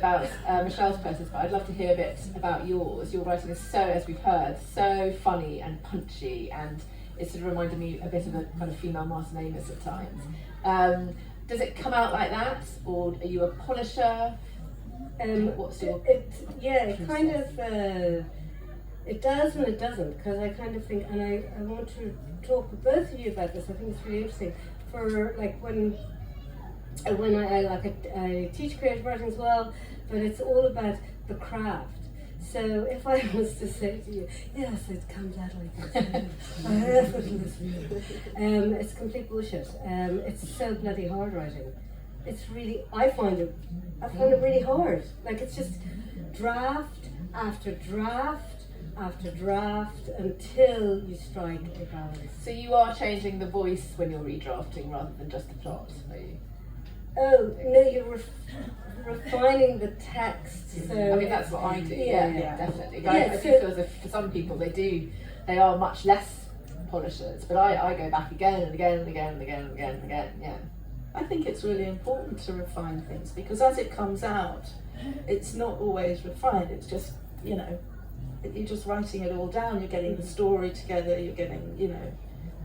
about Michelle's process, but I'd love to hear a bit about yours. Your writing is so, as we've heard, so funny and punchy, and it sort of reminded me a bit of a kind of female Martin Amis at times. Does it come out like that, or are you a polisher? What's your it kind of it does and it doesn't, because I kind of think, and I want to talk with both of you about this. I think it's really interesting for like when I teach creative writing as well, but it's all about the craft. So if I was to say to you, yes, it comes out like this, it's complete bullshit. It's so bloody hard writing. It's really, I find it really hard. Like, it's just draft after draft after draft until you strike a balance. So you are changing the voice when you're redrafting rather than just the plot, are you? Oh, no, you're refining the text. So I mean, that's what I do. Yeah, definitely. I do feel as if for some people they are much less polishers, but I go back again and again and again and again and again and again. Yeah. I think it's really important to refine things, because as it comes out, it's not always refined. It's just, you're just writing it all down. You're getting the story together. You're getting,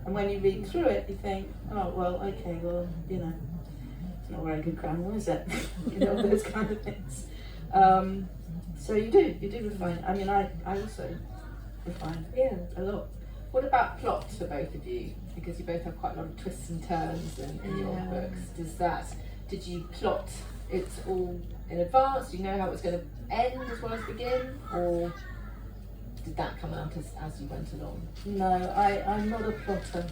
and when you read through it, you think, oh well, okay, well, it's not very good grammar, is it? Those kind of things. So you do refine. I mean, I also refine a lot. What about plot for both of you? Because you both have quite a lot of twists and turns in your books. Did you plot it all in advance? Do you know how it was going to end as well as begin? Or did that come out as you went along? No, I'm not a plotter.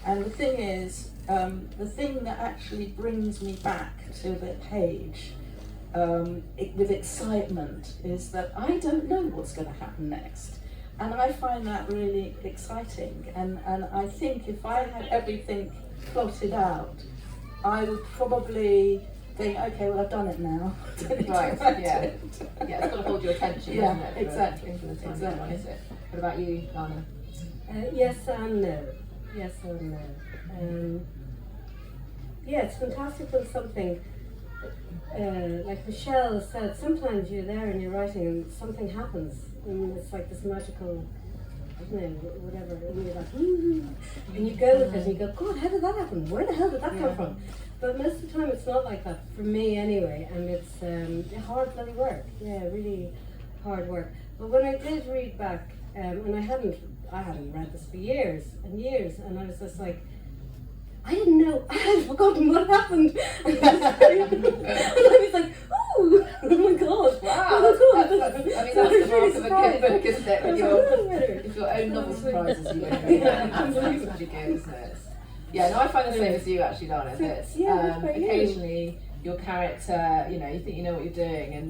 And the thing is, the thing that actually brings me back to the page with excitement is that I don't know what's going to happen next. And I find that really exciting. And I think if I had everything plotted out, I would probably think, okay, well, I've done it now. Right, yeah. Yeah, it's got to hold your attention, yeah, isn't it? Exactly. For the time you want, is it? What about you, Lana? Yes and no. Yes and no. It's fantastic when something, like Michelle said, sometimes you're there and you're writing and something happens. And it's like this magical, whatever, and you're like, and you go with it and you go, God, how did that happen? Where the hell did that come from? But most of the time it's not like that, for me anyway, and it's hard bloody work. Yeah, really hard work. But when I did read back, and I hadn't read this for years and years, and I was just like, I didn't know, I had forgotten what happened. And I was like, oh my God. Wow, that's the mark of a good book, isn't it? If your own novel surprises you. That's pretty good, isn't it? Yeah, no, I find the same as you actually, Lana, that occasionally your character, you think you know what you're doing, and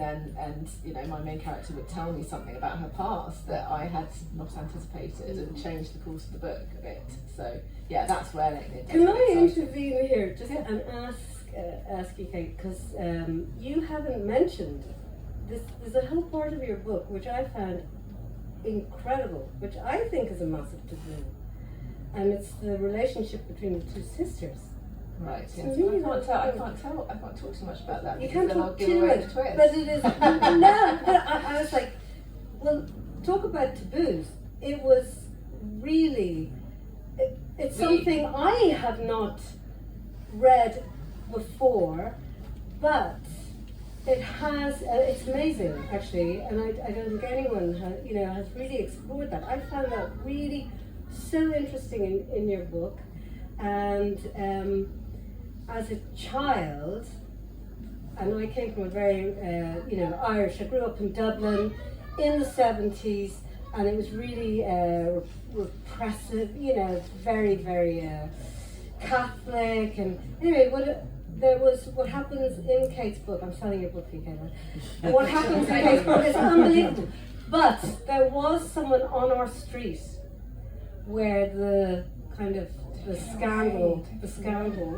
my main character would tell me something about her past that I had not anticipated and changed the course of the book a bit. So yeah, that's where it Can I intervene here just and ask you, Kate, because you haven't mentioned this. There's a whole part of your book which I found incredible, which I think is a massive taboo, and it's the relationship between the two sisters. Right, yes. I can't talk too much about that. You can't talk give too away much, the twist. but it is, no, but I was like, well, talk about taboos. It was really, it's something I have not read before, but it has, it's amazing actually, and I don't think anyone has really explored that. I found that really so interesting in your book, and as a child, and I came from a very, Irish, I grew up in Dublin in the 70s, and it was really repressive, very, very Catholic, and anyway, what happens in Kate's book, I'm selling your book for you, Kate, what happens in Kate's book is unbelievable, but there was someone on our street where the kind of the scandal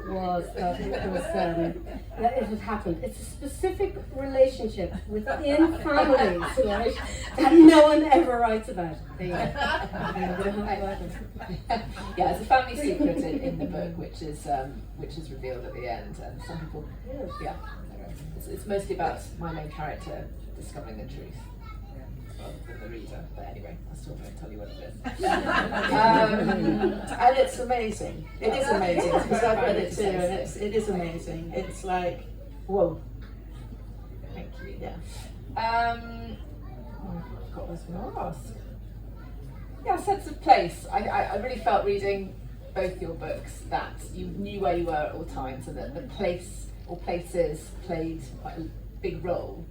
was that it had happened. It's a specific relationship within families, right? And no one ever writes about it. Yeah, it's a family secret in the book, which is revealed at the end, and some people, It's mostly about my main character discovering the truth rather than the reader. But anyway, I still won't tell you what it is. And it's amazing. It is amazing because I've read it too, and it is amazing. It's like, whoa. Thank you. Yeah. I forgot what I was going to ask. Yeah, sense of place. I really felt reading both your books that you knew where you were at all times, and that the place or places played quite a big role.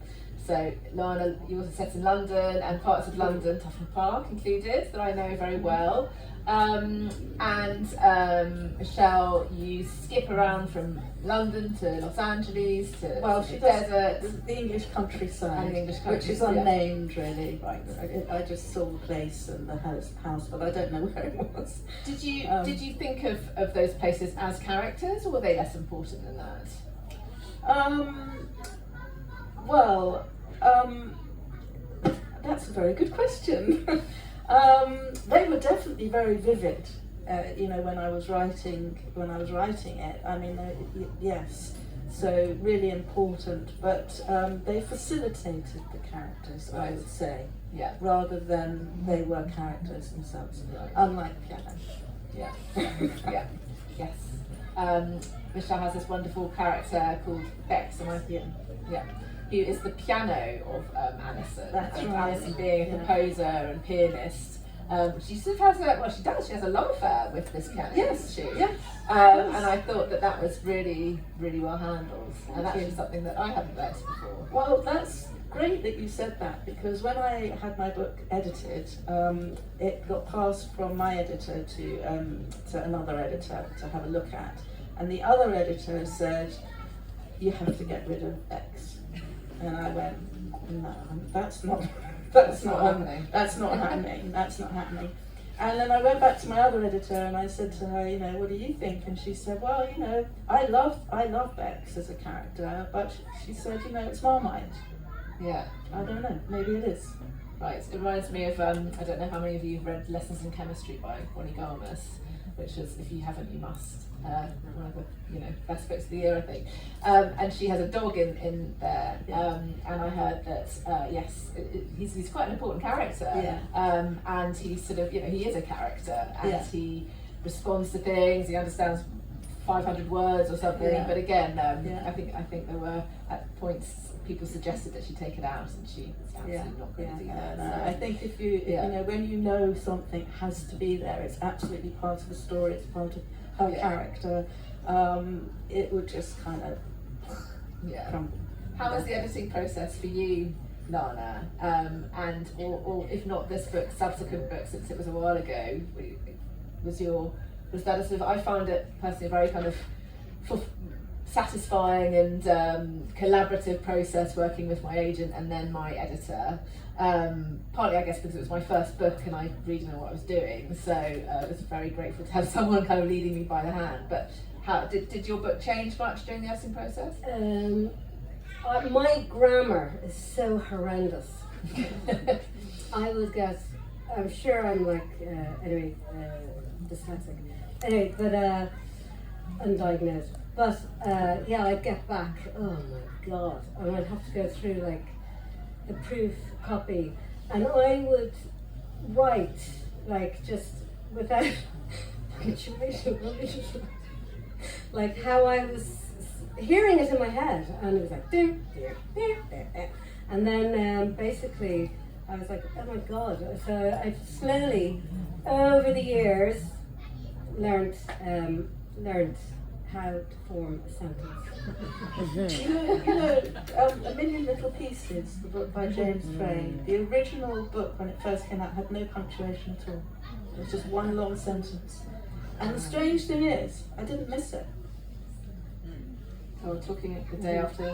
So Lana, you were set in London and parts of London, Tufnell Park included, that I know very well. Michelle, you skip around from London to Los Angeles to She the does desert. the English countryside, And the English which is countryside, unnamed really. Right. I just saw the place and the house, but I don't know where it was. Did you think of those places as characters, or were they less important than that? That's a very good question. They were definitely very vivid. When I was writing it. I mean, yes. So really important, but they facilitated the characters, I would say, Yeah. rather than they were characters themselves. Right. Unlike piano. Yeah. Yeah. Yes. Michelle has this wonderful character called Bex, who is the piano of Alison. That's and right. Alison being a composer and pianist. She sort of has she has a love affair with this piano, doesn't she? Yes. And I thought that was really, really well handled. And actually something that I hadn't read before. Well, that's great that you said that, because when I had my book edited, it got passed from my editor to another editor to have a look at, and the other editor said, "You have to get rid of X," and I went, "No, that's not happening. That's not happening." And then I went back to my other editor and I said to her, "What do you think?" And she said, "Well, I love Bex as a character, but she said, it's Marmite." Yeah. I don't know, maybe it is. Right, it reminds me of, I don't know how many of you have read Lessons in Chemistry by Bonnie Garmus, which is, if you haven't, you must. One of the best books of the year, I think. And she has a dog in there, and I heard that he's quite an important character. Yeah. And he's sort of he is a character, and Yeah. he responds to things. He understands 500 words or something. Yeah. But again, Yeah. I think there were at points people suggested that she take it out, and she was absolutely not going to do that. No. So. I think if you when something has to be there, it's absolutely part of the story. It's part of her character. It would just kind of crumble. How was the editing process for you, Lana? And or if not this book, subsequent books, since it was a while ago, was that a sort of, I found it personally a very kind of satisfying and collaborative process working with my agent and then my editor. Partly, I guess, because it was my first book and I really know what I was doing, so I was very grateful to have someone kind of leading me by the hand. But how did your book change much during the editing process? My grammar is so horrendous. I would get, I'm sure I'm like, dyslexic. Anyway, but undiagnosed. But I'd get back, oh my God, and I'd have to go through like the proof copy, and I would write like just without punctuation, like how I was hearing it in my head, and it was like do, and then basically I was like, oh my God. So I slowly over the years learned how to form a sentence. A Million Little Pieces, the book by James Frey. The original book, when it first came out, had no punctuation at all. It was just one long sentence. And the strange thing is, I didn't miss it. So we're talking the day after